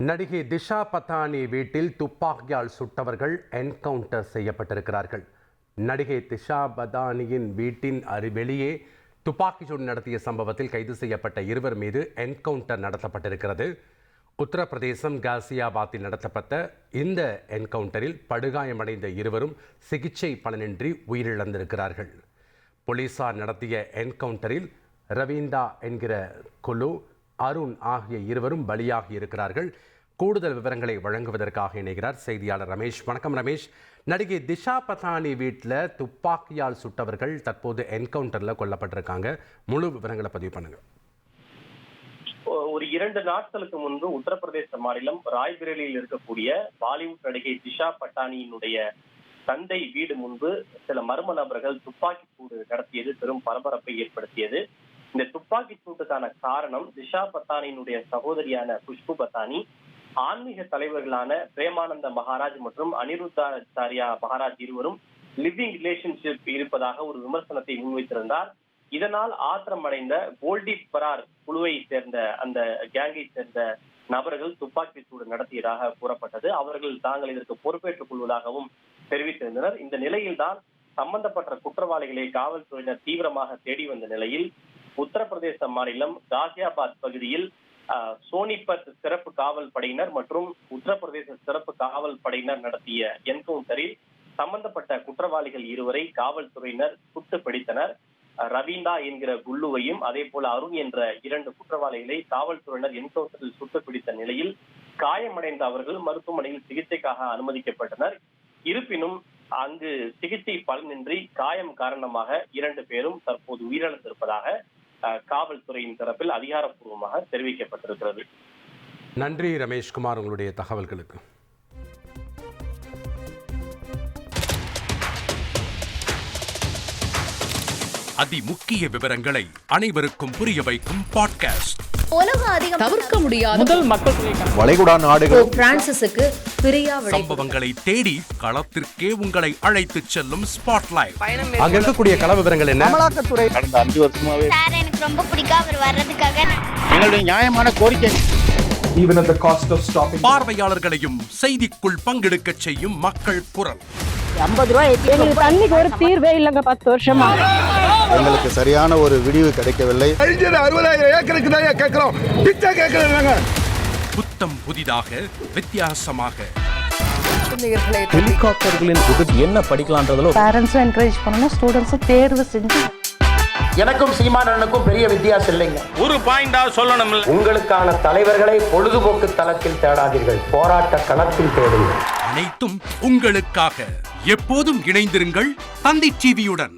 நடிகை திஷா பதானி வீட்டில் துப்பாக்கியால் சுட்டவர்கள் என்கவுண்டர் செய்யப்பட்டிருக்கிறார்கள். நடிகை திஷா பதானியின் வீட்டின் வெளியே துப்பாக்கிச்சூடு நடத்திய சம்பவத்தில் கைது செய்யப்பட்ட இருவர் மீது என்கவுண்டர் நடத்தப்பட்டிருக்கிறது. உத்தரப்பிரதேசம் காசியாபாத்தில் நடத்தப்பட்ட இந்த என்கவுண்டரில் படுகாயமடைந்த இருவரும் சிகிச்சை பலனின்றி உயிரிழந்திருக்கிறார்கள். போலீசார் நடத்திய என்கவுண்டரில் ரவீந்தா என்கிற குழு, அருண் ஆகிய இருவரும் பலியாகி இருக்கிறார்கள். கூடுதல் விவரங்களை வழங்குவதற்காக இணைகிறார் செய்தியாளர் ரமேஷ். வணக்கம் ரமேஷ். நடிகை திஷா பதானி வீட்டில் துப்பாக்கியால் சுட்டவர்கள் தற்போது என்கவுண்டரில் கொல்லப்பட்டிருக்காங்க. முழு விவரங்களை பதிவு பண்ணுங்க. ஒரு 2 நாட்களுக்கு முன்பு உத்தரப்பிரதேச மாநிலம் ராய்பரேலியில் இருக்கக்கூடிய பாலிவுட் நடிகை திஷா பதானியினுடைய தந்தை வீடு முன்பு சில மர்ம நபர்கள் துப்பாக்கி சூடு நடத்தியது பெரும் பரபரப்பை ஏற்படுத்தியது. இந்த துப்பாக்கி சூட்டுக்கான காரணம் திஷா பதானியினுடைய சகோதரியான குஷ்பு பதானி ஆன்மீக தலைவர்களான பிரேமானந்த மகாராஜ் மற்றும் அனிருத்தாச்சாரியா மகாராஜ் இருவரும் லிவிங் ரிலேஷன்ஷிப் இருப்பதாக ஒரு விமர்சனத்தை முன்வைத்திருந்தார். இதனால் ஆத்திரமடைந்த கோல்டி பரார் குழுவை சேர்ந்த அந்த கேங்கை சேர்ந்த நபர்கள் துப்பாக்கி சூடு நடத்தியதாக கூறப்பட்டது. அவர்கள் தாங்கள் இதற்கு பொறுப்பேற்றுக் கொள்வதாகவும் தெரிவித்திருந்தனர். இந்த நிலையில்தான் சம்பந்தப்பட்ட குற்றவாளிகளை காவல்துறையினர் தீவிரமாக தேடி வந்த நிலையில் உத்தரப்பிரதேச மாநிலம் காசியாபாத் பகுதியில் சோனிபத் சிறப்பு காவல் படையினர் மற்றும் உத்தரப்பிரதேச சிறப்பு காவல் படையினர் நடத்திய என்கவுண்டரில் சம்பந்தப்பட்ட குற்றவாளிகள் இருவரை காவல்துறையினர் சுட்டு பிடித்தனர். ரவீந்தா என்கிற குல்லுவையும் அதே போல அருண் என்ற 2 குற்றவாளிகளை காவல்துறையினர் என்கவுண்டரில் சுட்டு பிடித்த நிலையில் காயமடைந்த அவர்கள் மருத்துவமனையில் சிகிச்சைக்காக அனுமதிக்கப்பட்டனர். இருப்பினும் அங்கு சிகிச்சை பலனின்றி காயம் காரணமாக 2 பேரும் தற்போது உயிரிழந்திருப்பதாக காவல்துறையின் தரப்பில் அதிகாரப்பூர்வமாக தெரிவிக்கப்பட்டிருக்கிறது. நன்றி ரமேஷ்குமார், உங்களுடைய தகவல்களுக்கு. அதிமுக்கிய விவரங்களை அனைவருக்கும் புரிய வைக்கும் பாட்காஸ்ட். தவிர்க்க முடியாத முதல் மக்கள் வளைகுடா நாடுகள் பிரான்சிஸுக்கு பிரியா சம்பவங்களை தேடி களத்திற்கே உங்களை அழைத்து செல்லும் ஸ்பாட்லைட். அங்க இருக்கக்கூடிய கள விவரங்கள் என்ன? அமலாக்கத்துறை கடந்த 5 வருஷமாவே சார் எனக்கு ரொம்ப பிடிக்கும் அவர் வர்றதுக்காக. எங்களுடைய நியாயமான கோரிக்கை even at the cost of stopping பார்வையாளர்களையும் செய்திக்குள் பங்கெடுக்க செய்யும் மக்கள் குரல். 50 ரூபாய் எங்களுக்கு தண்ணிக்கு ஒரு தீர்வே இல்லங்க. 10 வருஷமா எங்களுக்கு சரியான ஒரு விடிவு கிடைக்கவில்லை. 60,000 ஏக்கருக்கு தான் கேட்கிறோம், பிச்சை கேட்கறாங்க. புத்தம் புதிதாக வித்தியாசமாக ஹெலிகாப்டர்களின் உதவி என்ன படிக்கலான்றதுல பேரண்ட்ஸும் என்கரேஜ் பண்ணணும், ஸ்டூடெண்ட்ஸும் தேர்வு செஞ்சு. எனக்கும் சீமானனுக்கும் பெரிய வித்தியாசம் இல்லைங்க. ஒரு பாயிண்டா சொல்லணும். உங்களுக்கான தலைவர்களை பொழுதுபோக்கு தளத்தில் தேடாதீர்கள், போராட்ட களத்தில் தேடுங்கள். அனைத்தும் உங்களுக்காக. எப்போதும் இணைந்திருங்கள் தந்தி டிவியுடன்.